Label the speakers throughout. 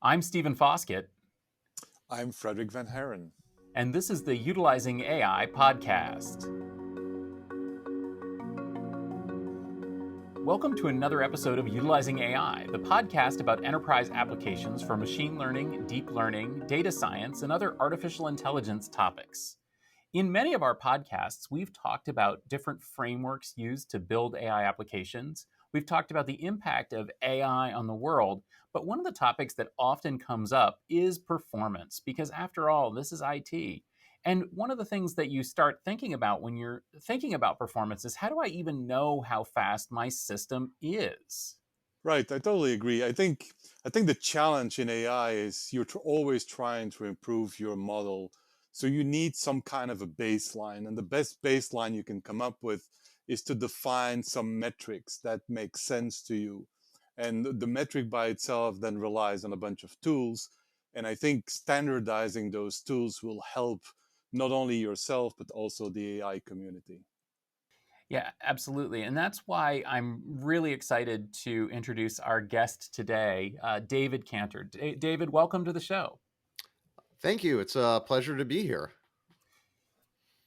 Speaker 1: I'm Stephen Foskett,
Speaker 2: I'm Frederic Van Haren.
Speaker 1: and this is the Utilizing AI podcast. Welcome to another episode of Utilizing AI, the podcast about enterprise applications for machine learning, deep learning, data science, and other artificial intelligence topics. In many of our podcasts, we've talked about different frameworks used to build AI applications. We've talked about the impact of AI on the world, but one of the topics that often comes up is performance, because after all, this is IT. And one of the things that you start thinking about when you're thinking about performance is, how do I even know how fast my system is?
Speaker 2: Right, I totally agree. I think the challenge in AI is you're always trying to improve your model. So you need some kind of a baseline, and the best baseline you can come up with is to define some metrics that make sense to you. And the metric by itself then relies on a bunch of tools. And I think standardizing those tools will help not only yourself, but also the AI community.
Speaker 1: Yeah, absolutely. And that's why I'm really excited to introduce our guest today, David Kanter. David, welcome to the show.
Speaker 3: Thank you. It's a pleasure to be here.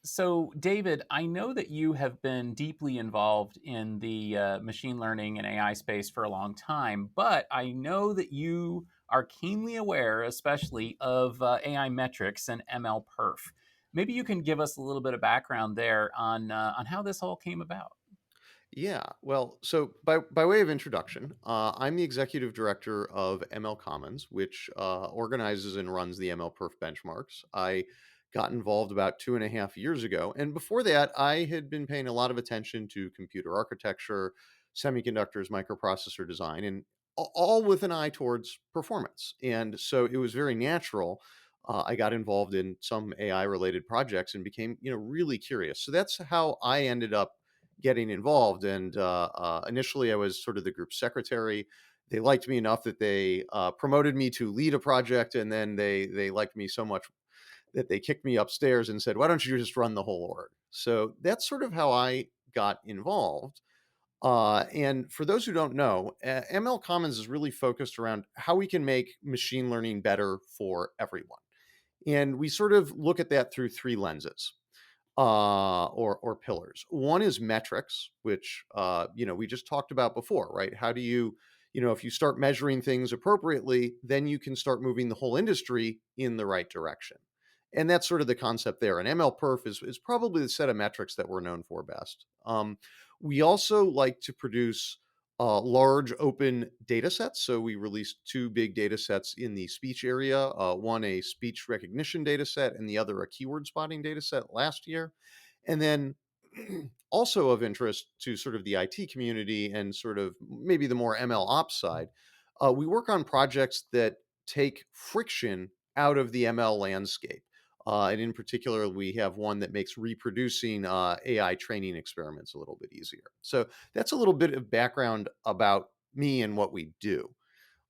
Speaker 1: So, David, I know that you have been deeply involved in the machine learning and AI space for a long time, but I know that you are keenly aware, especially of AI metrics and MLPerf. Maybe you can give us a little bit of background there on how this all came about.
Speaker 3: Yeah. Well, so by way of introduction, I'm the executive director of MLCommons, which organizes and runs the MLPerf benchmarks. I got involved about 2.5 years ago. And before that, I had been paying a lot of attention to computer architecture, semiconductors, microprocessor design, and all with an eye towards performance. And so it was very natural. I got involved in some AI related projects and became, really curious. So that's how I ended up getting involved. And initially, I was sort of the group secretary. They liked me enough that they promoted me to lead a project, and then they liked me so much that they kicked me upstairs and said, "Why don't you just run the whole org?" So that's sort of how I got involved. And for those who don't know, ML Commons is really focused around how we can make machine learning better for everyone. And we sort of look at that through three lenses or pillars. One is metrics, which we just talked about before, right? How do you, if you start measuring things appropriately, then you can start moving the whole industry in the right direction. And that's sort of the concept there. And MLPerf is probably the set of metrics that we're known for best. We also like to produce large open data sets. So we released two big data sets in the speech area, one a speech recognition data set and the other a keyword spotting data set last year. And then also of interest to sort of the IT community and sort of maybe the more ML ops side, we work on projects that take friction out of the ML landscape. And in particular, we have one that makes reproducing AI training experiments a little bit easier. So that's a little bit of background about me and what we do.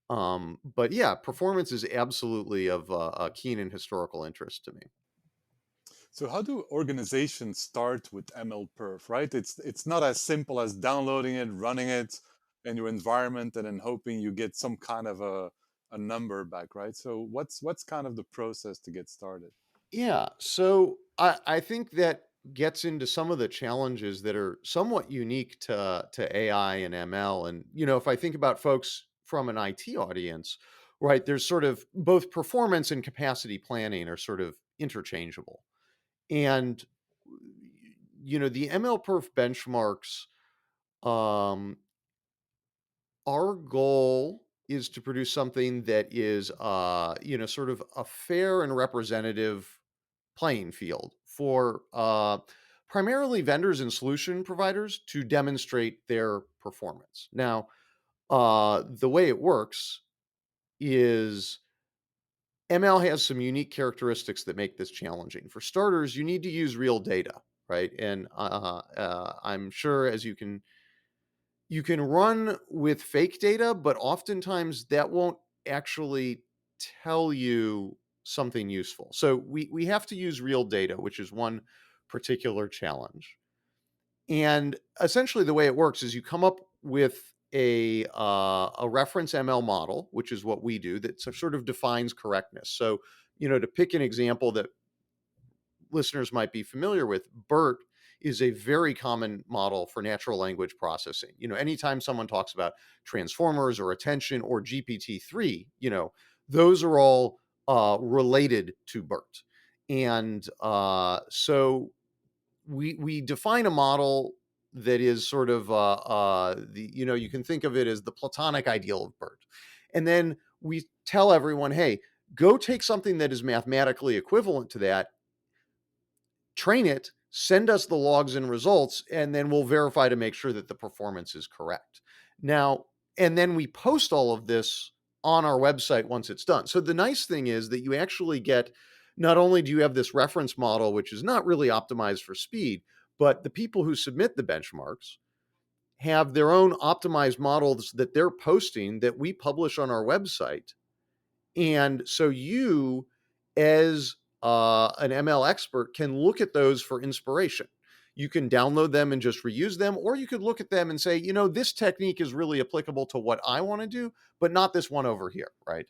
Speaker 3: But yeah, performance is absolutely of a keen and historical interest to me.
Speaker 2: So how do organizations start with MLPerf, right? It's not as simple as downloading it, running it in your environment, and then hoping you get some kind of a number back, right? So what's kind of the process to get started?
Speaker 3: Yeah. So I think that gets into some of the challenges that are somewhat unique to AI and ML. And, if I think about folks from an IT audience, right, there's sort of both performance and capacity planning are sort of interchangeable. And, the MLPerf benchmarks, um, our goal is to produce something that is, sort of a fair and representative playing field for primarily vendors and solution providers to demonstrate their performance. Now, the way it works is ML has some unique characteristics that make this challenging. For starters, you need to use real data, right? And I'm sure as you can run with fake data, but oftentimes that won't actually tell you something useful. So we have to use real data, which is one particular challenge. And essentially the way it works is you come up with a reference ML model, which is what we do, that sort of defines correctness. So, to pick an example that listeners might be familiar with, BERT is a very common model for natural language processing. Anytime someone talks about transformers or attention or GPT-3, those are all related to BERT. And so we define a model that is sort of you can think of it as the platonic ideal of BERT. And then we tell everyone, hey, go take something that is mathematically equivalent to that, train it, send us the logs and results, and then we'll verify to make sure that the performance is correct. Now, and then we post all of this on our website once it's done. So the nice thing is that you actually get, not only do you have this reference model, which is not really optimized for speed, but the people who submit the benchmarks have their own optimized models that they're posting that we publish on our website. And so you, as an ML expert, can look at those for inspiration. You can download them and just reuse them, or you could look at them and say, this technique is really applicable to what I want to do, but not this one over here, right?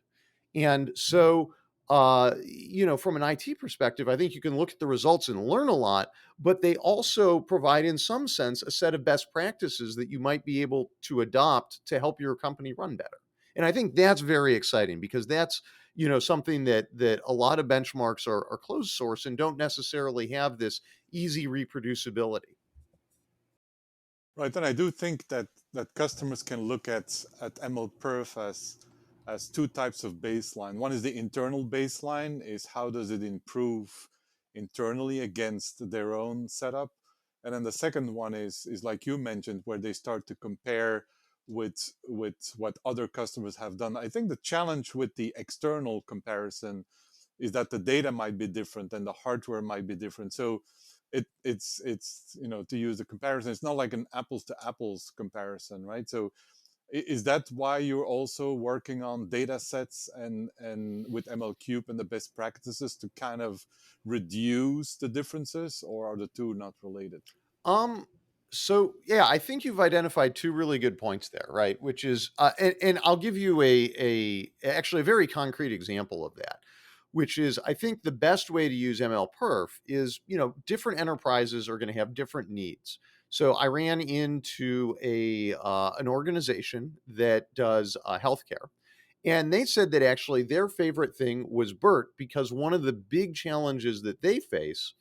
Speaker 3: And so, from an IT perspective, I think you can look at the results and learn a lot, but they also provide, in some sense, a set of best practices that you might be able to adopt to help your company run better. And I think that's very exciting because that's, something that a lot of benchmarks are closed source and don't necessarily have this easy reproducibility.
Speaker 2: Right, and I do think that customers can look at MLPerf as two types of baseline. One is the internal baseline, is how does it improve internally against their own setup, and then the second one is like you mentioned, where they start to compare with what other customers have done. I think the challenge with the external comparison is that the data might be different and the hardware might be different. So it's to use the comparison, it's not like an apples to apples comparison, right? So is that why you're also working on data sets and with MLCube and the best practices to kind of reduce the differences, or are the two not related?
Speaker 3: So yeah, I think you've identified two really good points there, right? Which is, and I'll give you actually a very concrete example of that, which is, I think the best way to use MLPerf is, different enterprises are going to have different needs. So I ran into an organization that does healthcare, and they said that actually their favorite thing was BERT because one of the big challenges that they face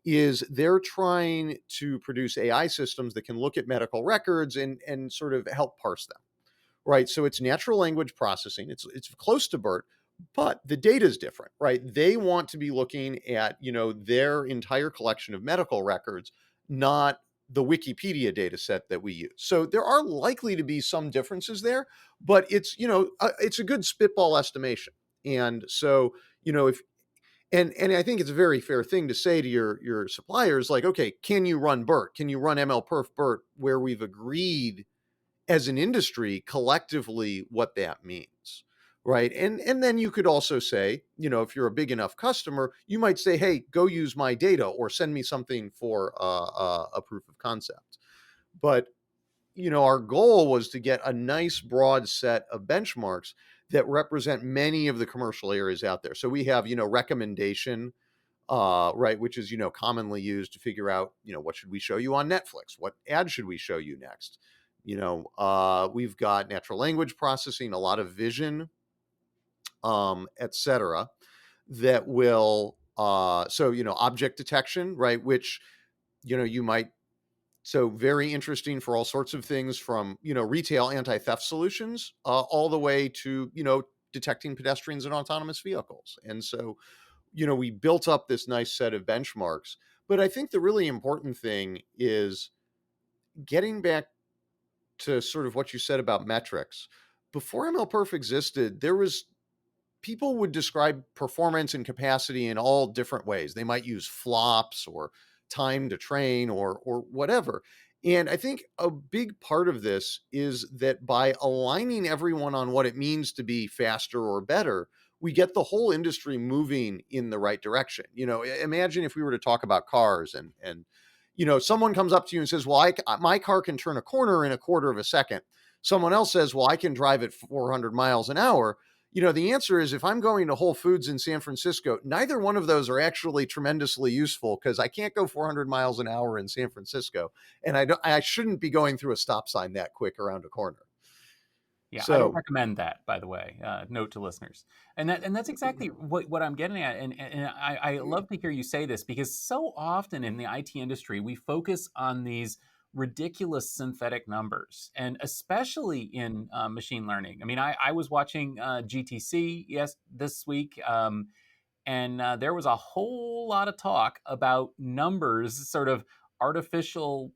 Speaker 3: is they're trying to produce AI systems that can look at medical records and sort of help parse them, right? So it's natural language processing. It's close to BERT, but the data is different, right? They want to be looking at, their entire collection of medical records, not the Wikipedia data set that we use. So there are likely to be some differences there, but it's, it's a good spitball estimation. And so, if and I think it's a very fair thing to say to your suppliers, like, okay, can you run BERT? Can you run MLPerf BERT, where we've agreed as an industry collectively what that means, right? And then you could also say, if you're a big enough customer, you might say, hey, go use my data or send me something for a proof of concept. But our goal was to get a nice broad set of benchmarks that represent many of the commercial areas out there. So we have, recommendation, right, which is, commonly used to figure out, what should we show you on Netflix? What ad should we show you next? We've got natural language processing, a lot of vision, etc. that will, object detection, right, which, you might, so very interesting for all sorts of things from, retail anti-theft solutions, all the way to, detecting pedestrians and autonomous vehicles. And so, we built up this nice set of benchmarks. But I think the really important thing is getting back to sort of what you said about metrics. Before MLPerf existed, people would describe performance and capacity in all different ways. They might use flops or time to train or whatever. And I think a big part of this is that by aligning everyone on what it means to be faster or better, we get the whole industry moving in the right direction. Imagine if we were to talk about cars and someone comes up to you and says, well, my car can turn a corner in a quarter of a second. Someone else says, well, I can drive at 400 miles an hour. The answer is, if I'm going to Whole Foods in San Francisco, neither one of those are actually tremendously useful, because I can't go 400 miles an hour in San Francisco, and I shouldn't be going through a stop sign that quick around a corner.
Speaker 1: Yeah, I don't
Speaker 3: So,
Speaker 1: recommend that, by the way. Note to listeners, and that's exactly what I'm getting at. And I love to hear you say this, because so often in the IT industry we focus on these ridiculous synthetic numbers, and especially in machine learning. I mean, I was watching GTC this week, and there was a whole lot of talk about numbers, sort of artificial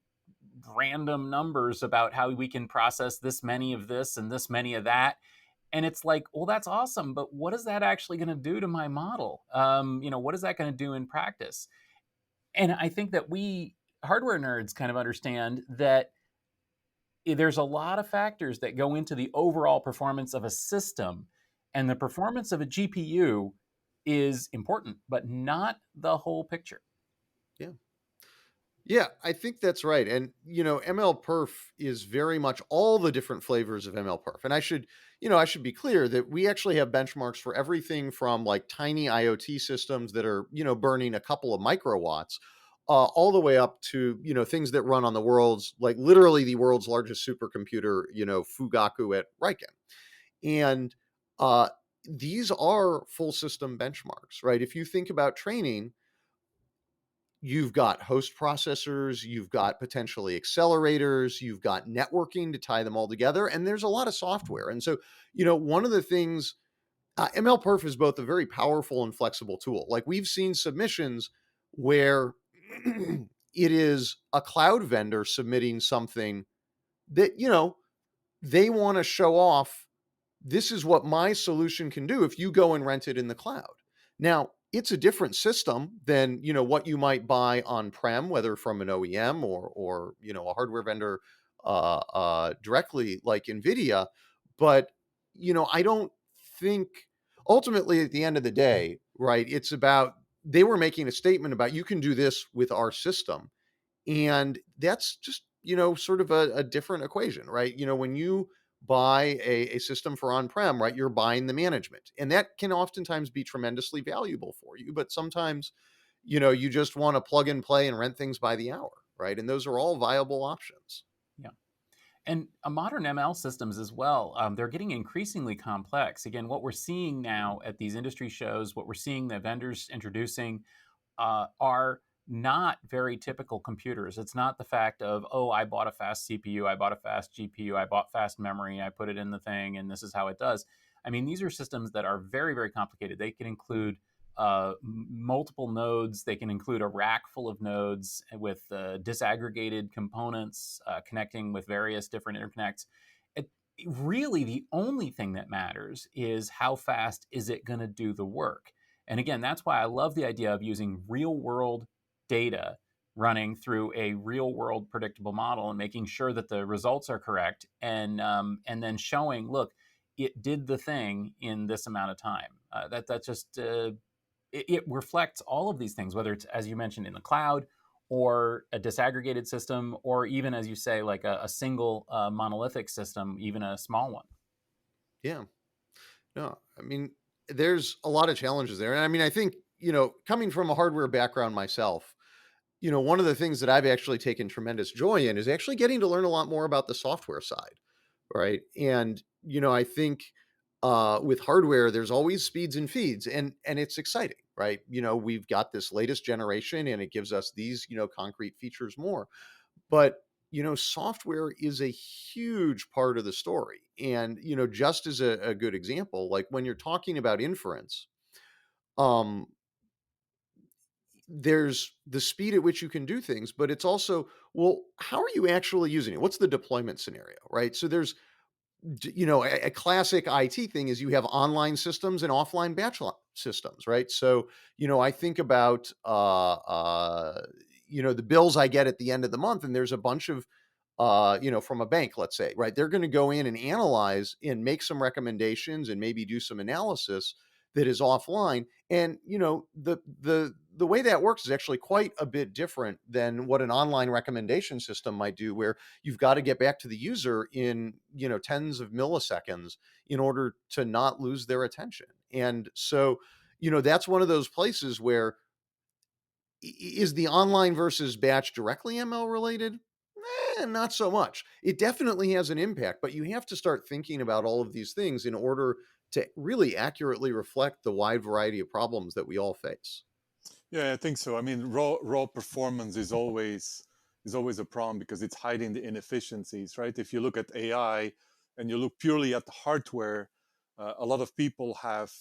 Speaker 1: random numbers about how we can process this many of this and this many of that. And it's like, well, that's awesome, but what is that actually going to do to my model? What is that going to do in practice? And I think that we hardware nerds kind of understand that there's a lot of factors that go into the overall performance of a system, and the performance of a GPU is important, but not the whole picture.
Speaker 3: yeah. Yeah, I think that's right. And, MLPerf is very much all the different flavors of MLPerf. And I should be clear that we actually have benchmarks for everything from like tiny IoT systems that are, burning a couple of microwatts, all the way up to, things that run on literally the world's largest supercomputer, Fugaku at Riken. And uh, these are full system benchmarks, right? If you think about training, you've got host processors, you've got potentially accelerators, you've got networking to tie them all together, and there's a lot of software. And so, one of the things, MLPerf is both a very powerful and flexible tool. Like, we've seen submissions where it is a cloud vendor submitting something that, they want to show off, this is what my solution can do if you go and rent it in the cloud. Now, it's a different system than, what you might buy on-prem, whether from an OEM or a hardware vendor directly like NVIDIA. But, I don't think, ultimately at the end of the day, right, it's about, they were making a statement about, you can do this with our system. And that's just, sort of a different equation, right? When you buy a system for on-prem, right, you're buying the management. And that can oftentimes be tremendously valuable for you. But sometimes, you just want to plug and play and rent things by the hour, right? And those are all viable options.
Speaker 1: Yeah. And modern ML systems as well, they're getting increasingly complex. Again, what we're seeing now at these industry shows, what we're seeing the vendors introducing, are not very typical computers. It's not the fact of, oh, I bought a fast CPU, I bought a fast GPU, I bought fast memory, I put it in the thing, and this is how it does. I mean, these are systems that are very, very complicated. They can include multiple nodes. They can include a rack full of nodes with disaggregated components connecting with various different interconnects. Really, the only thing that matters is how fast is it going to do the work. And again, that's why I love the idea of using real world data running through a real world predictable model and making sure that the results are correct, and then showing, look, it did the thing in this amount of time. That just it reflects all of these things, whether it's, as you mentioned, in the cloud or a disaggregated system, or even, as you say, like a single monolithic system, even a small one.
Speaker 3: Yeah. No, I mean, there's a lot of challenges there. And I mean, I think, coming from a hardware background myself, one of the things that I've actually taken tremendous joy in is actually getting to learn a lot more about the software side, right? And, I think with hardware, there's always speeds and feeds, and it's exciting, right? We've got this latest generation and it gives us these, concrete features more. But, software is a huge part of the story. And, just as a good example, like when you're talking about inference, um, there's the speed at which you can do things, but it's also, well, how are you actually using it? What's the deployment scenario, right? So there's, a classic IT thing is you have online systems and offline batch systems, right? So, I think about, the bills I get at the end of the month, and there's a bunch of, from a bank, let's say, right? They're going to go in and analyze and make some recommendations and maybe do some analysis that is offline. And the way that works is actually quite a bit different than what an online recommendation system might do, where you've got to get back to the user in tens of milliseconds in order to not lose their attention. And so that's one of those places where is the online versus batch directly ML related? Not so much. It definitely has an impact, but you have to start thinking about all of these things in order to really accurately reflect the wide variety of problems that we all face.
Speaker 2: Yeah, I think so. I mean, raw performance is always a problem because it's hiding the inefficiencies, right? If you look at AI and you look purely at the hardware, a lot of people have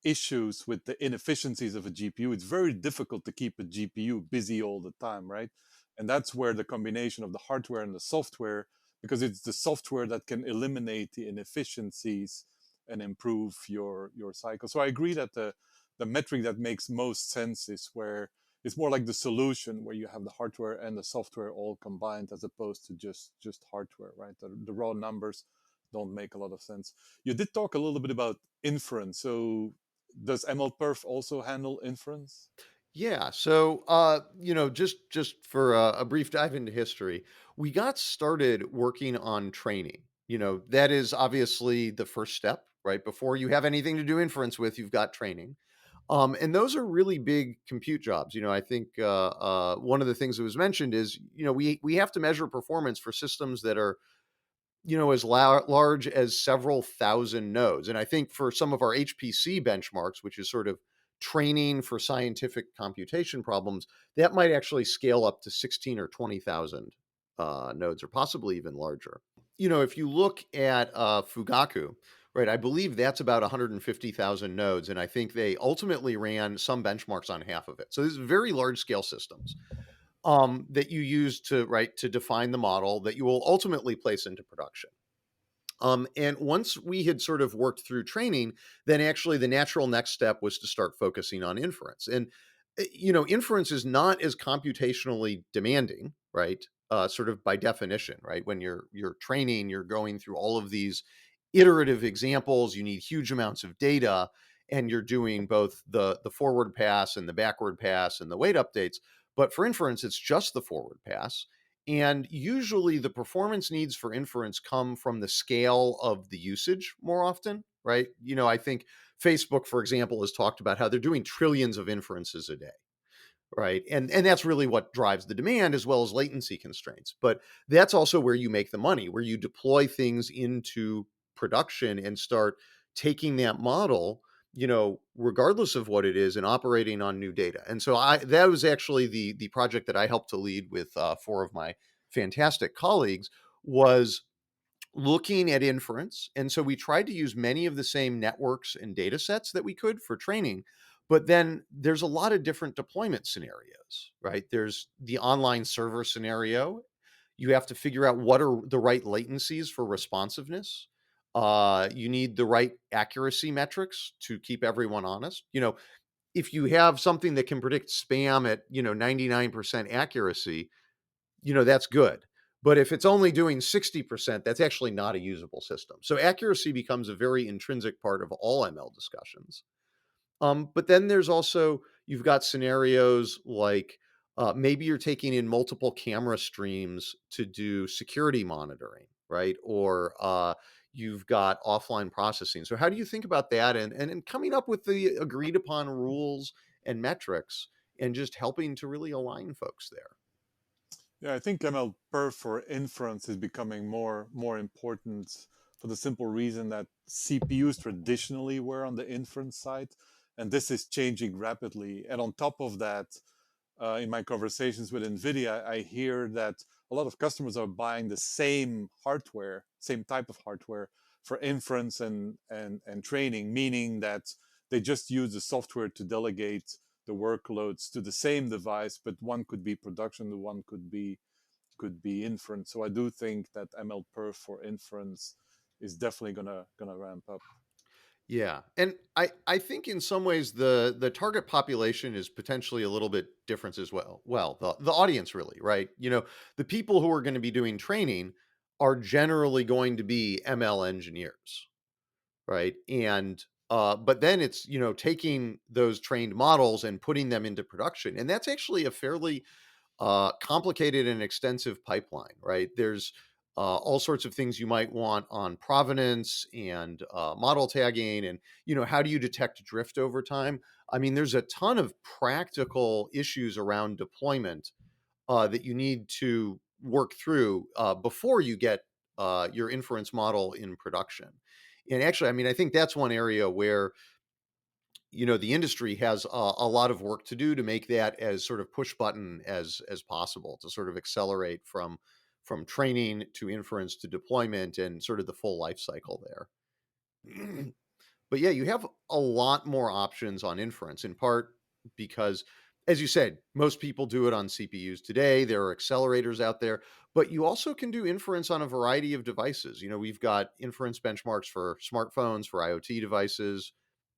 Speaker 2: issues with the inefficiencies of a GPU. It's very difficult to keep a GPU busy all the time, right? And that's where the combination of the hardware and the software, because it's the software that can eliminate the inefficiencies and improve your cycle. So I agree that the metric that makes most sense is where it's more like the solution where you have the hardware and the software all combined as opposed to just hardware, right? The raw numbers don't make a lot of sense. You did talk a little bit about inference. So does MLPerf also handle inference?
Speaker 3: Yeah. So, just for a brief dive into history, we got started working on training. That is obviously the first step, right? Before you have anything to do inference with, you've got training. And those are really big compute jobs. I think one of the things that was mentioned is, we have to measure performance for systems that are as large as several thousand nodes. And I think for some of our HPC benchmarks, which is sort of training for scientific computation problems, that might actually scale up to 16 or 20,000 nodes, or possibly even larger. If you look at Fugaku, right, I believe that's about 150,000 nodes. And I think they ultimately ran some benchmarks on half of it. So these are very large scale systems that you use to define the model that you will ultimately place into production. And once we had sort of worked through training, then actually the natural next step was to start focusing on inference. And inference is not as computationally demanding, right? Sort of by definition, right? When you're training, you're going through all of these iterative examples. You need huge amounts of data, and you're doing both the forward pass and the backward pass and the weight updates. But for inference, it's just the forward pass. And usually the performance needs for inference come from the scale of the usage more often, right? I think Facebook, for example, has talked about how they're doing trillions of inferences a day, right? And that's really what drives the demand, as well as latency constraints. But that's also where you make the money, where you deploy things into production and start taking that model, regardless of what it is, and operating on new data. And so that was actually the project that I helped to lead with four of my fantastic colleagues, was looking at inference. And so we tried to use many of the same networks and data sets that we could for training. But then there's a lot of different deployment scenarios, right? There's the online server scenario. You have to figure out what are the right latencies for responsiveness. You need the right accuracy metrics to keep everyone honest. If you have something that can predict spam at 99% accuracy, that's good. But if it's only doing 60%, that's actually not a usable system. So accuracy becomes a very intrinsic part of all ML discussions. But then there's also, you've got scenarios like maybe you're taking in multiple camera streams to do security monitoring, right? Or you've got offline processing. So how do you think about that, and coming up with the agreed upon rules and metrics, and just helping to really align folks there?
Speaker 2: Yeah, I think MLPerf for inference is becoming more important for the simple reason that CPUs traditionally were on the inference side, and this is changing rapidly. And on top of that, in my conversations with NVIDIA, I hear that a lot of customers are buying the same hardware, same type of hardware for inference and training, meaning that they just use the software to delegate the workloads to the same device, but one could be production, the one could be inference. So I do think that MLPerf for inference is definitely gonna ramp up.
Speaker 3: Yeah. And I think in some ways the target population is potentially a little bit different as well. Well, the audience really, right? The people who are going to be doing training are generally going to be ML engineers, right? And But then it's, taking those trained models and putting them into production. And that's actually a fairly complicated and extensive pipeline, right? There's all sorts of things you might want on provenance and model tagging, and how do you detect drift over time? I mean, there's a ton of practical issues around deployment that you need to work through before you get your inference model in production. And actually, I mean, I think that's one area where the industry has a lot of work to do to make that as sort of push button as possible, to sort of accelerate from training to inference to deployment and sort of the full life cycle there. But yeah, you have a lot more options on inference, in part because, as you said, most people do it on CPUs today. There are accelerators out there, but you also can do inference on a variety of devices. We've got inference benchmarks for smartphones, for IoT devices,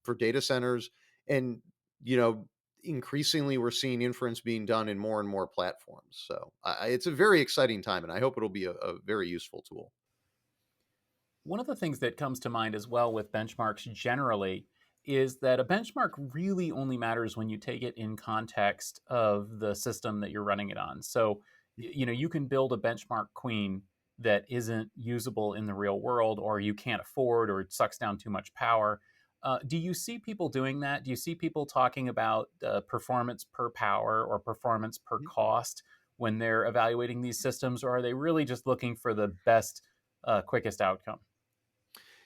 Speaker 3: for data centers, and you know, increasingly we're seeing inference being done in more and more platforms. So it's a very exciting time, and I hope it'll be a very useful tool.
Speaker 1: One of the things that comes to mind as well with benchmarks generally is that a benchmark really only matters when you take it in context of the system that you're running it on. So, you can build a benchmark queen that isn't usable in the real world, or you can't afford, or it sucks down too much power. Do you see people doing that? Do you see people talking about performance per power or performance per cost when they're evaluating these systems, or are they really just looking for the best, quickest outcome?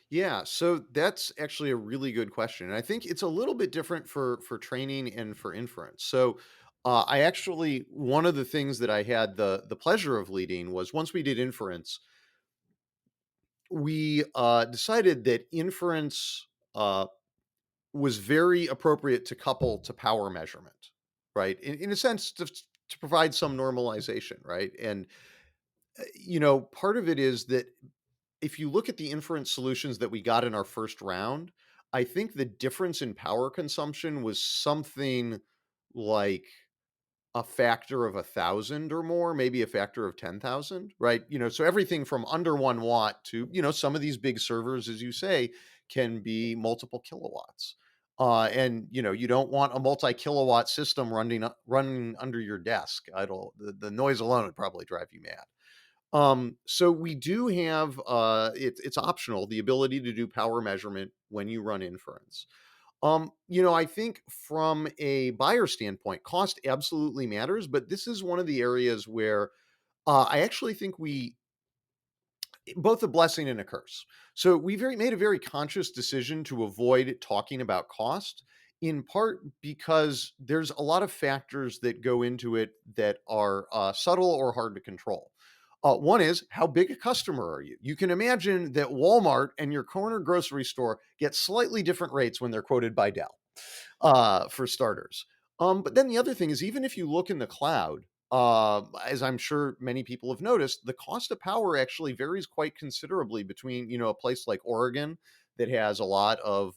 Speaker 3: Yeah, so that's actually a really good question. And I think it's a little bit different for training and for inference. So I actually, one of the things that I had the pleasure of leading was, once we did inference, we decided that inference was very appropriate to couple to power measurement, right? In a sense, to provide some normalization, right? And part of it is that if you look at the inference solutions that we got in our first round, I think the difference in power consumption was something like a factor of 1,000 or more, maybe a factor of 10,000, right? So everything from under 1 watt to, some of these big servers, as you say, can be multiple kilowatts. And you don't want a multi-kilowatt system running under your desk idle. The noise alone would probably drive you mad. So we do have it's optional, the ability to do power measurement when you run inference. I think from a buyer standpoint, cost absolutely matters, but this is one of the areas where I actually think we both a blessing and a curse. So made a very conscious decision to avoid talking about cost, in part because there's a lot of factors that go into it that are subtle or hard to control. One is, how big a customer are you? You can imagine that Walmart and your corner grocery store get slightly different rates when they're quoted by Dell, for starters. But then the other thing is, even if you look in the cloud, as I'm sure many people have noticed, the cost of power actually varies quite considerably between, a place like Oregon that has a lot of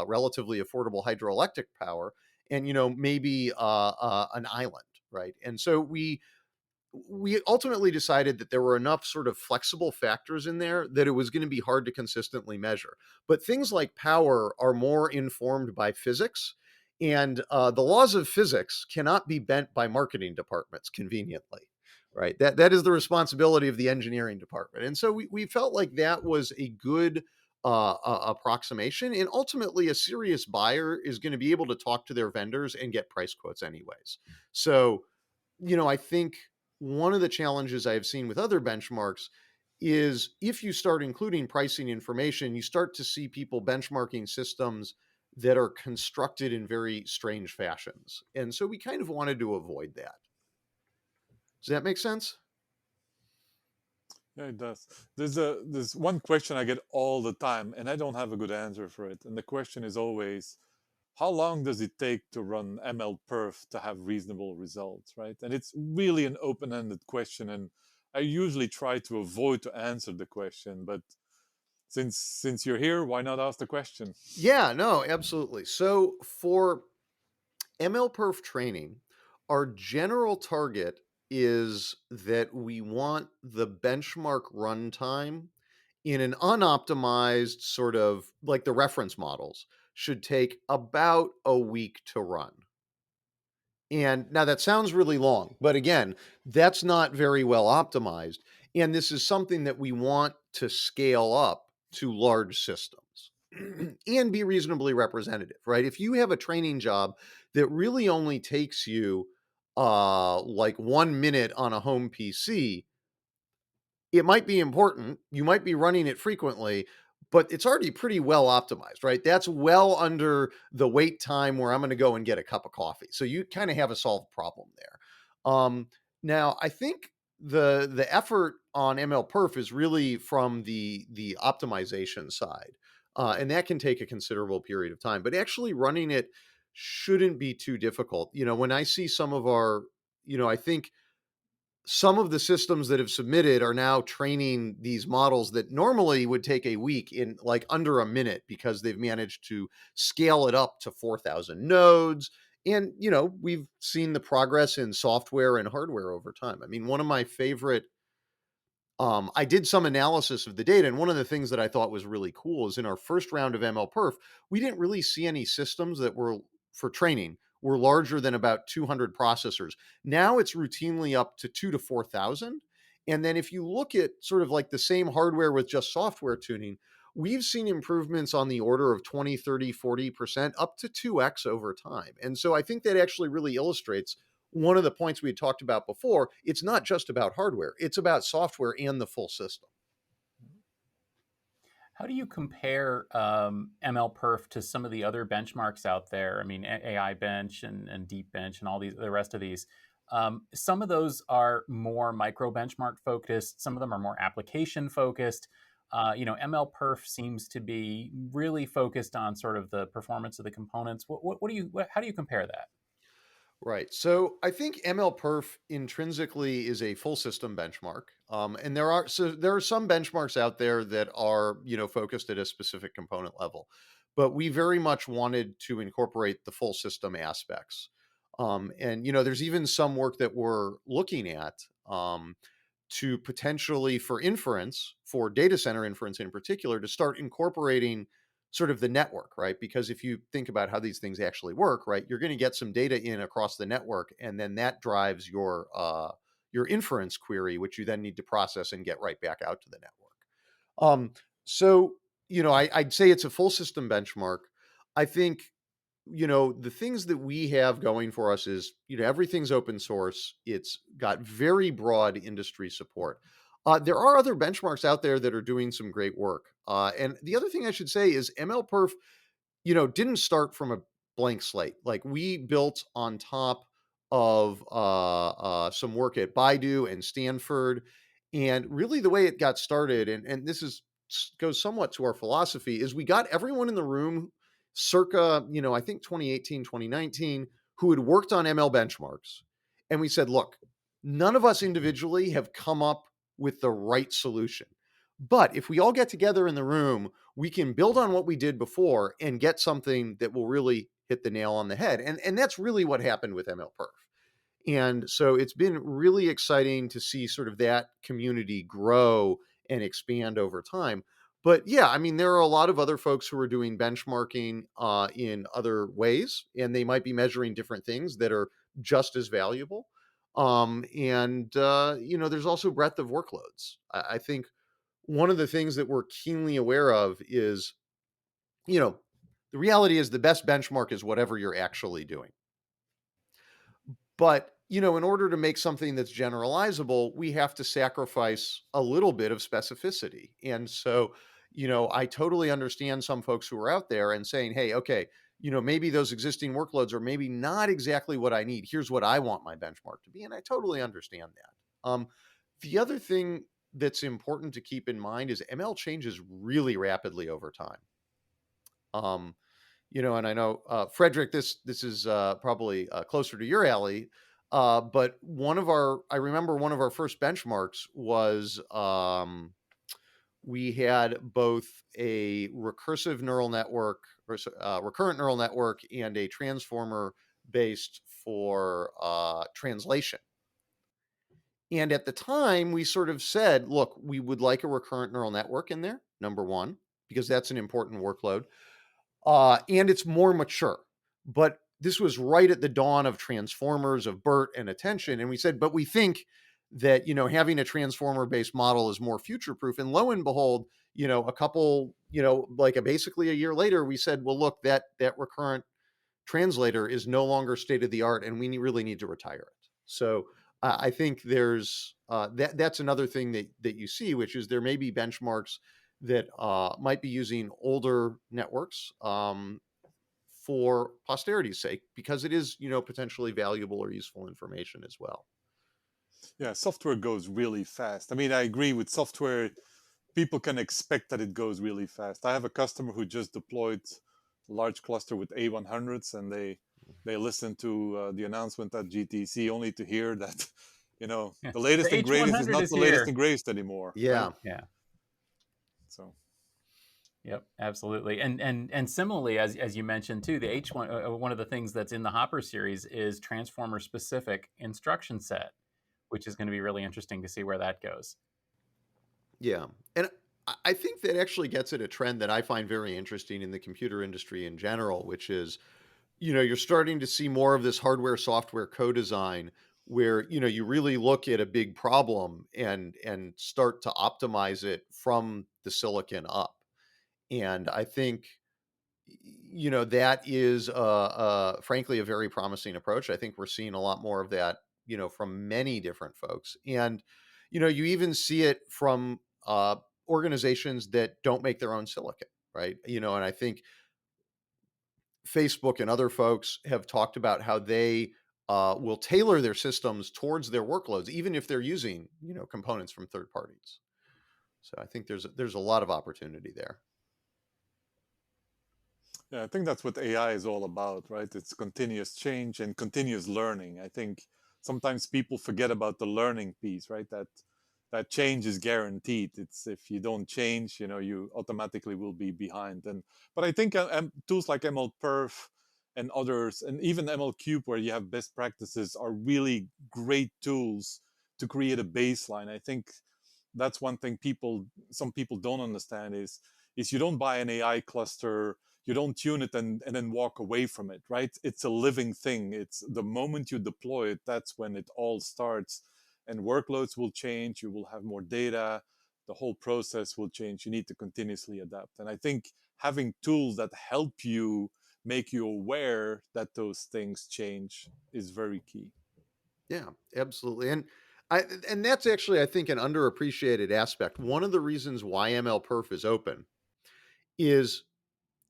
Speaker 3: relatively affordable hydroelectric power, and maybe an island, right? And so we ultimately decided that there were enough sort of flexible factors in there that it was going to be hard to consistently measure. But things like power are more informed by physics, and the laws of physics cannot be bent by marketing departments conveniently, right? That is the responsibility of the engineering department. And so we felt like that was a good approximation. And ultimately, a serious buyer is going to be able to talk to their vendors and get price quotes anyways. So I think one of the challenges I have seen with other benchmarks is, if you start including pricing information, you start to see people benchmarking systems that are constructed in very strange fashions. And so we kind of wanted to avoid that. Does that make sense?
Speaker 2: Yeah, it does. There's one question I get all the time, and I don't have a good answer for it. And the question is always, how long does it take to run MLPerf to have reasonable results, right? And it's really an open-ended question, and I usually try to avoid to answer the question, but since you're here, why not ask the question?
Speaker 3: Yeah, no, absolutely. So for MLPerf training, our general target is that we want the benchmark runtime in an unoptimized, sort of like the reference models, should take about a week to run. And now that sounds really long, but again, that's not very well optimized. And this is something that we want to scale up to large systems and be reasonably representative, right? If you have a training job that really only takes you like 1 minute on a home PC, it might be important. You might be running it frequently, but it's already pretty well optimized, right? That's well under the wait time where I'm going to go and get a cup of coffee. So you kind of have a solved problem there. Now, I think the effort on MLPerf is really from the optimization side, and that can take a considerable period of time. But actually running it shouldn't be too difficult. When I see some of our, I think some of the systems that have submitted are now training these models that normally would take a week in like under a minute because they've managed to scale it up to 4,000 nodes. And, we've seen the progress in software and hardware over time. I mean, one of my favorite I did some analysis of the data, and one of the things that I thought was really cool is in our first round of MLPerf, we didn't really see any systems that were for training were larger than about 200 processors. Now it's routinely up to 2 to 4,000. And then if you look at sort of like the same hardware with just software tuning, we've seen improvements on the order of 20, 30, 40%, up to 2x over time. And so I think that actually really illustrates one of the points we had talked about before. It's not just about hardware, it's about software and the full system.
Speaker 1: How do you compare MLPerf to some of the other benchmarks out there? I mean, AI Bench and Deep Bench and all the rest of these. Some of those are more micro benchmark focused. Some of them are more application focused. MLPerf seems to be really focused on sort of the performance of the components. How do you compare that?
Speaker 3: Right. So I think MLPerf intrinsically is a full system benchmark. And there are some benchmarks out there that are, focused at a specific component level. But we very much wanted to incorporate the full system aspects. And there's even some work that we're looking at to potentially for inference, for data center inference in particular, to start incorporating sort of the network, right? Because if you think about how these things actually work, right, you're going to get some data in across the network, and then that drives your inference query, which you then need to process and get right back out to the network. So I'd say it's a full system benchmark. I think the things that we have going for us is, everything's open source. It's got very broad industry support. There are other benchmarks out there that are doing some great work. And the other thing I should say is MLPerf, didn't start from a blank slate. Like we built on top of some work at Baidu and Stanford. And really the way it got started, and this goes somewhat to our philosophy, is we got everyone in the room circa, I think 2018, 2019, who had worked on ML benchmarks. And we said, look, none of us individually have come up with the right solution. But if we all get together in the room, we can build on what we did before and get something that will really hit the nail on the head. And that's really what happened with MLPerf. And so it's been really exciting to see sort of that community grow and expand over time. But yeah, I mean, there are a lot of other folks who are doing benchmarking in other ways, and they might be measuring different things that are just as valuable. There's also breadth of workloads. I think one of the things that we're keenly aware of is, the reality is the best benchmark is whatever you're actually doing. But, in order to make something that's generalizable, we have to sacrifice a little bit of specificity. And so, I totally understand some folks who are out there and saying, hey, okay, maybe those existing workloads are maybe not exactly what I need. Here's what I want my benchmark to be. And I totally understand that. The other thing that's important to keep in mind is ML changes really rapidly over time. And I know, Frederic, this is probably closer to your alley. But I remember one of our first benchmarks was we had both a recursive neural network, or recurrent neural network, and a transformer based for translation. And at the time, we sort of said, look, we would like a recurrent neural network in there, number one, because that's an important workload. and it's more mature. But this was right at the dawn of transformers, of BERT and attention. And we said, but we think that, having a transformer based model is more future proof. And lo and behold, a couple, basically a year later, we said, well, look, that recurrent translator is no longer state of the art, and we really need to retire it. So I think there's that's another thing that you see, which is there may be benchmarks that might be using older networks for posterity's sake, because it is potentially valuable or useful information as well.
Speaker 2: Yeah, software goes really fast. I mean, I agree with software. People can expect that it goes really fast. I have a customer who just deployed a large cluster with A100s, and they listened to the announcement at GTC only to hear that, the latest
Speaker 1: The
Speaker 2: and greatest is
Speaker 1: H100
Speaker 2: not
Speaker 1: is
Speaker 2: the latest
Speaker 1: here.
Speaker 2: and greatest anymore.
Speaker 3: Yeah.
Speaker 2: Right?
Speaker 1: Yeah.
Speaker 2: So.
Speaker 1: Yep, absolutely. And similarly, as you mentioned too, the H1 one of the things that's in the Hopper series is transformer specific instruction set, which is going to be really interesting to see where that goes.
Speaker 3: Yeah. And I think that actually gets at a trend that I find very interesting in the computer industry in general, which is, you're starting to see more of this hardware software co-design where, you really look at a big problem and start to optimize it from the silicon up. And I think, that is frankly a very promising approach. I think we're seeing a lot more of that, from many different folks. And, you even see it from organizations that don't make their own silicon, right? And I think Facebook and other folks have talked about how they will tailor their systems towards their workloads, even if they're using, components from third parties. So I think there's a lot of opportunity there.
Speaker 2: Yeah, I think that's what AI is all about, right? It's continuous change and continuous learning. I think sometimes people forget about the learning piece, right? That change is guaranteed. It's if you don't change, you automatically will be behind. But I think tools like MLPerf and others, and even MLCube, where you have best practices, are really great tools to create a baseline. I think that's one thing some people don't understand is you don't buy an AI cluster, you don't tune it and then walk away from it, right? It's a living thing. It's the moment you deploy it, that's when it all starts, and workloads will change. You will have more data. The whole process will change. You need to continuously adapt. And I think having tools that help you make you aware that those things change is very key.
Speaker 3: Yeah, absolutely. And that's actually, I think, an underappreciated aspect. One of the reasons why MLPerf is open is,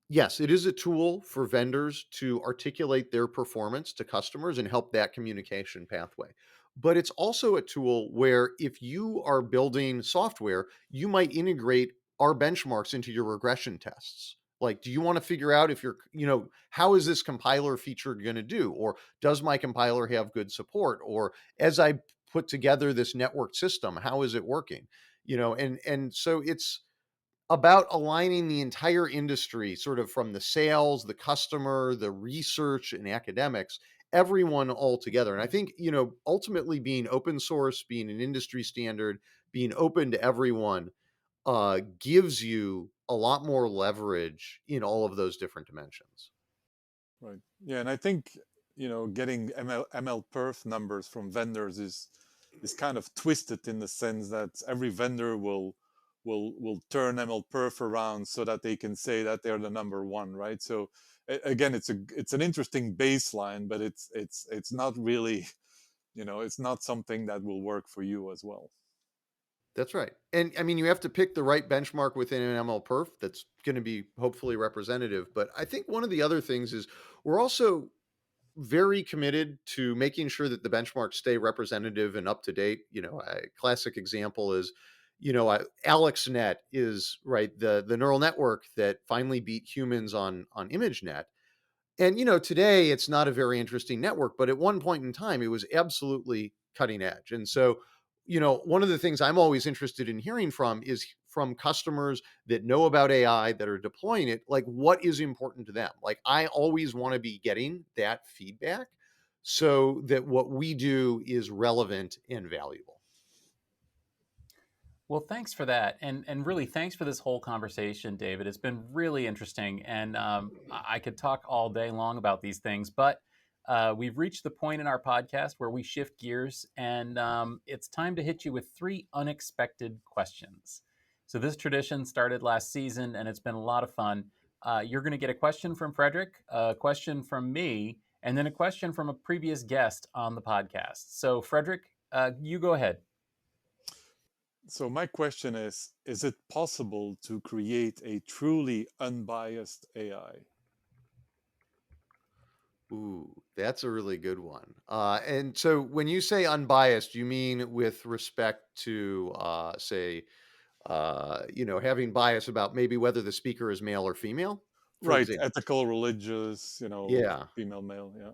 Speaker 3: yes, it is a tool for vendors to articulate their performance to customers and help that communication pathway. But it's also a tool where if you are building software, you might integrate our benchmarks into your regression tests. Like, do you want to figure out if how is this compiler feature going to do? Or does my compiler have good support? Or as I put together this network system, how is it working? And so it's about aligning the entire industry, sort of from the sales, the customer, the research and academics, everyone all together. And I think, ultimately being open source, being an industry standard, being open to everyone gives you a lot more leverage in all of those different dimensions.
Speaker 2: Right. Yeah, and I think getting MLPerf numbers from vendors is kind of twisted in the sense that every vendor will turn MLPerf around so that they can say that they're the number one, right? So again, it's an interesting baseline, but it's not really it's not something that will work for you as well.
Speaker 3: That's right. And I mean, you have to pick the right benchmark within an MLPerf that's going to be hopefully representative. But I think one of the other things is we're also very committed to making sure that the benchmarks stay representative and up to date. A classic example is, AlexNet is right, the neural network that finally beat humans on ImageNet. And today it's not a very interesting network, but at one point in time it was absolutely cutting edge. And so, one of the things I'm always interested in hearing from is from customers that know about AI that are deploying it, like what is important to them. Like I always want to be getting that feedback so that what we do is relevant and valuable.
Speaker 1: Well, thanks for that, and really thanks for this whole conversation, David. It's been really interesting, and I could talk all day long about these things, but we've reached the point in our podcast where we shift gears, and it's time to hit you with 3 unexpected questions. So this tradition started last season, and it's been a lot of fun. You're going to get a question from Frederic, a question from me, and then a question from a previous guest on the podcast. So, Frederic, you go ahead.
Speaker 2: So my question is it possible to create a truly unbiased AI?
Speaker 3: Ooh, that's a really good one. And so when you say unbiased, you mean with respect to, say, having bias about maybe whether the speaker is male or female, for
Speaker 2: Right,
Speaker 3: example.
Speaker 2: ethical, religious,
Speaker 3: Yeah.
Speaker 2: female, male, yeah.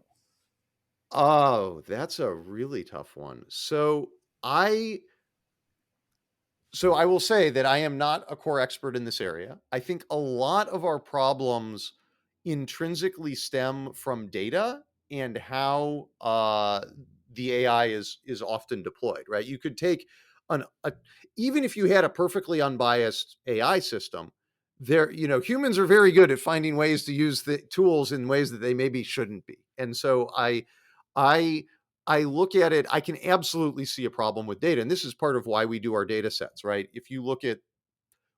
Speaker 3: Oh, that's a really tough one. So I will say that I am not a core expert in this area. I think a lot of our problems intrinsically stem from data and how the AI is often deployed, right? You could take even if you had a perfectly unbiased AI system, humans are very good at finding ways to use the tools in ways that they maybe shouldn't be. And so I I look at it, I can absolutely see a problem with data. And this is part of why we do our data sets, right? If you look at,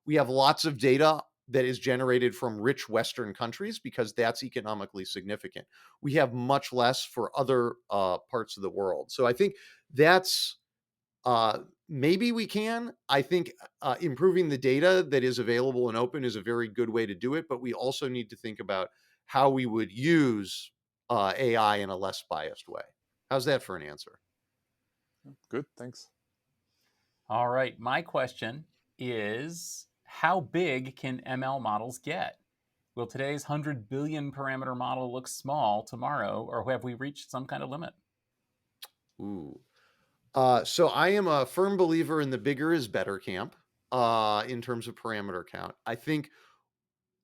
Speaker 3: we have lots of data that is generated from rich Western countries because that's economically significant. We have much less for other parts of the world. So I think that's uh, maybe we can. I think improving the data that is available and open is a very good way to do it. But we also need to think about how we would use AI in a less biased way. How's that for an answer?
Speaker 2: Good, thanks.
Speaker 1: All right. My question is, how big can ML models get? Will today's 100 billion parameter model look small tomorrow, or have we reached some kind of limit?
Speaker 3: Ooh. So I am a firm believer in the bigger is better camp in terms of parameter count. I think,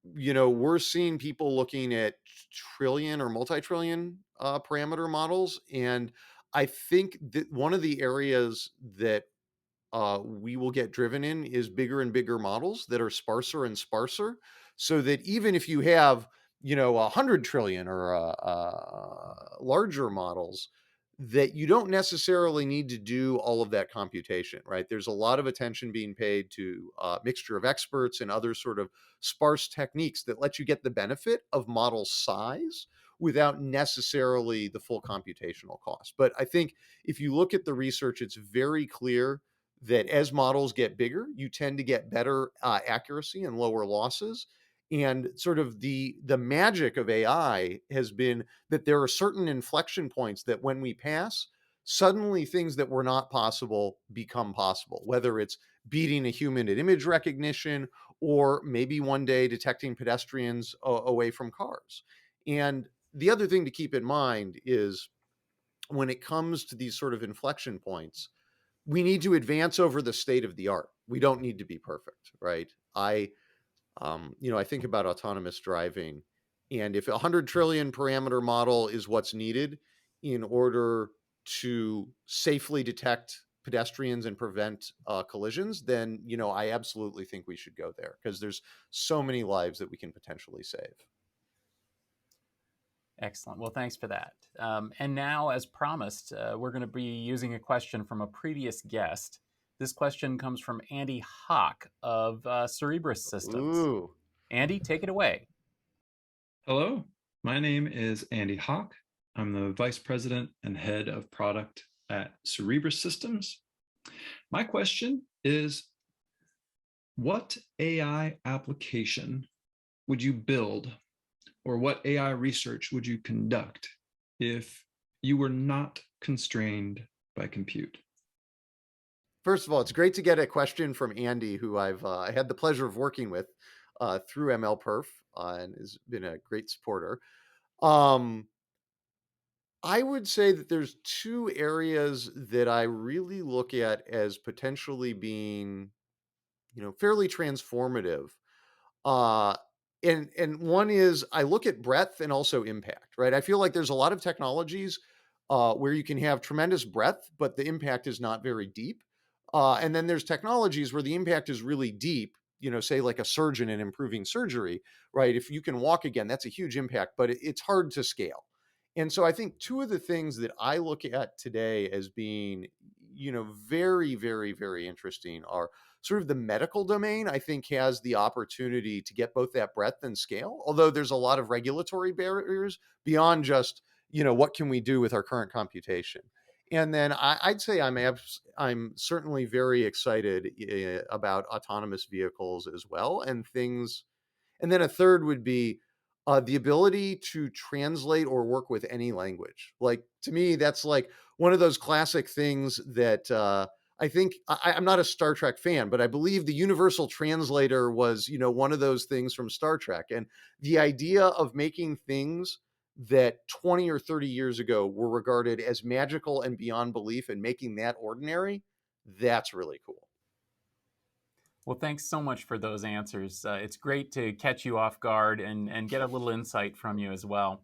Speaker 3: we're seeing people looking at trillion or multi-trillion parameter models. And I think that one of the areas that we will get driven in is bigger and bigger models that are sparser and sparser, so that even if you have 100 trillion or larger models, that you don't necessarily need to do all of that computation, right? There's a lot of attention being paid to mixture of experts and other sort of sparse techniques that let you get the benefit of model size without necessarily the full computational cost. But I think if you look at the research, it's very clear that as models get bigger, you tend to get better accuracy and lower losses. And sort of the magic of AI has been that there are certain inflection points that when we pass, suddenly things that were not possible become possible, whether it's beating a human at image recognition or maybe one day detecting pedestrians away from cars. And the other thing to keep in mind is when it comes to these sort of inflection points, we need to advance over the state of the art. We don't need to be perfect, right? I think about autonomous driving, and if a 100 trillion parameter model is what's needed in order to safely detect pedestrians and prevent collisions, then I absolutely think we should go there because there's so many lives that we can potentially save.
Speaker 1: Excellent. Well, thanks for that. And now, as promised, we're going to be using a question from a previous guest. This question comes from Andy Hawk of Cerebras Systems.
Speaker 3: Ooh.
Speaker 1: Andy, take it away.
Speaker 4: Hello, my name is Andy Hawk. I'm the Vice President and Head of Product at Cerebras Systems. My question is, what AI application would you build, or what AI research would you conduct if you were not constrained by compute?
Speaker 3: First of all, it's great to get a question from Andy, who I've had the pleasure of working with through MLPerf and has been a great supporter. I would say that there's two areas that I really look at as potentially being, fairly transformative. Uh, and one is I look at breadth and also impact, right? I feel like there's a lot of technologies where you can have tremendous breadth, but the impact is not very deep. And then there's technologies where the impact is really deep, say like a surgeon and improving surgery, right? If you can walk again, that's a huge impact, but it's hard to scale. And so I think two of the things that I look at today as being, very, very, very interesting are sort of the medical domain. I think has the opportunity to get both that breadth and scale, although there's a lot of regulatory barriers beyond just, what can we do with our current computation? And then I'd say I'm certainly very excited about autonomous vehicles as well, and things. And then a third would be the ability to translate or work with any language. Like to me, that's like one of those classic things that I think I'm not a Star Trek fan, but I believe the universal translator was, one of those things from Star Trek. And the idea of making things that 20 or 30 years ago were regarded as magical and beyond belief and making that ordinary, that's really cool.
Speaker 1: Well, thanks so much for those answers. It's great to catch you off guard and get a little insight from you as well.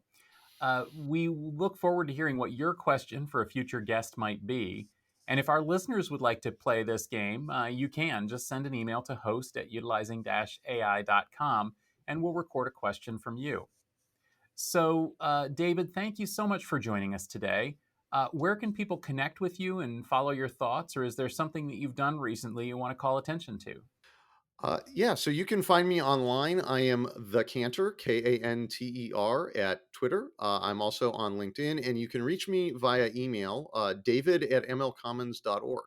Speaker 1: We look forward to hearing what your question for a future guest might be. And if our listeners would like to play this game, you can just send an email to host@utilizing-ai.com and we'll record a question from you. So, David, thank you so much for joining us today. Where can people connect with you and follow your thoughts, or is there something that you've done recently you want to call attention to?
Speaker 3: Yeah, so you can find me online. I am the Kanter, Kanter, at Twitter. I'm also on LinkedIn, and you can reach me via email, david@mlcommons.org.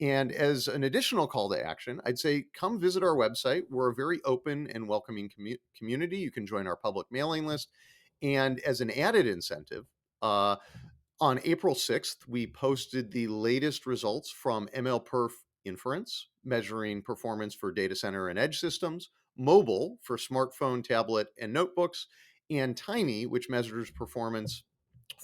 Speaker 3: And as an additional call to action, I'd say come visit our website. We're a very open and welcoming community. You can join our public mailing list. And as an added incentive, on April 6th, we posted the latest results from MLPerf inference, measuring performance for data center and edge systems, mobile for smartphone, tablet, and notebooks, and Tiny, which measures performance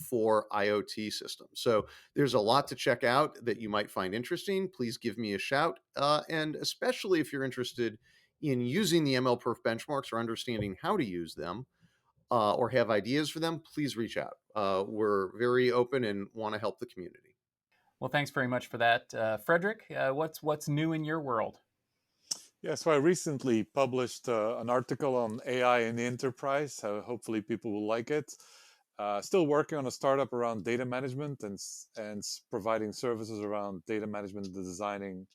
Speaker 3: for IoT systems. So there's a lot to check out that you might find interesting. Please give me a shout. And especially if you're interested in using the MLPerf benchmarks or understanding how to use them, or have ideas for them, please reach out. We're very open and want to help the community.
Speaker 1: Well, thanks very much for that. Frederic, what's new in your world?
Speaker 2: Yeah, so I recently published an article on AI in the enterprise. Hopefully people will like it. Still working on a startup around data management and providing services around data management and designing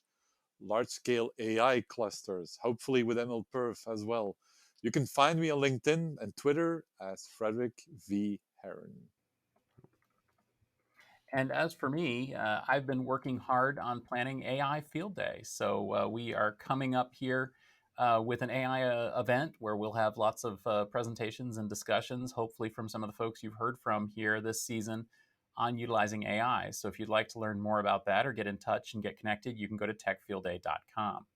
Speaker 2: large-scale AI clusters, hopefully with MLPerf as well. You can find me on LinkedIn and Twitter as Frederic V. Haren.
Speaker 1: And as for me, I've been working hard on planning AI Field Day. So we are coming up here with an AI event where we'll have lots of presentations and discussions, hopefully from some of the folks you've heard from here this season on utilizing AI. So if you'd like to learn more about that or get in touch and get connected, you can go to techfieldday.com.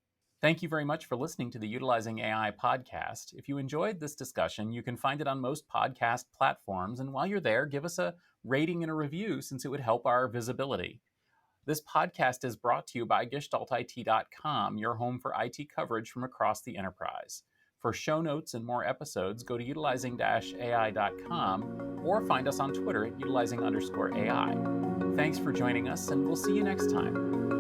Speaker 1: Thank you very much for listening to the Utilizing AI podcast. If you enjoyed this discussion, you can find it on most podcast platforms. And while you're there, give us a rating and a review since it would help our visibility. This podcast is brought to you by gestaltit.com, your home for IT coverage from across the enterprise. For show notes and more episodes, go to utilizing-ai.com or find us on Twitter at utilizing_AI. Thanks for joining us, and we'll see you next time.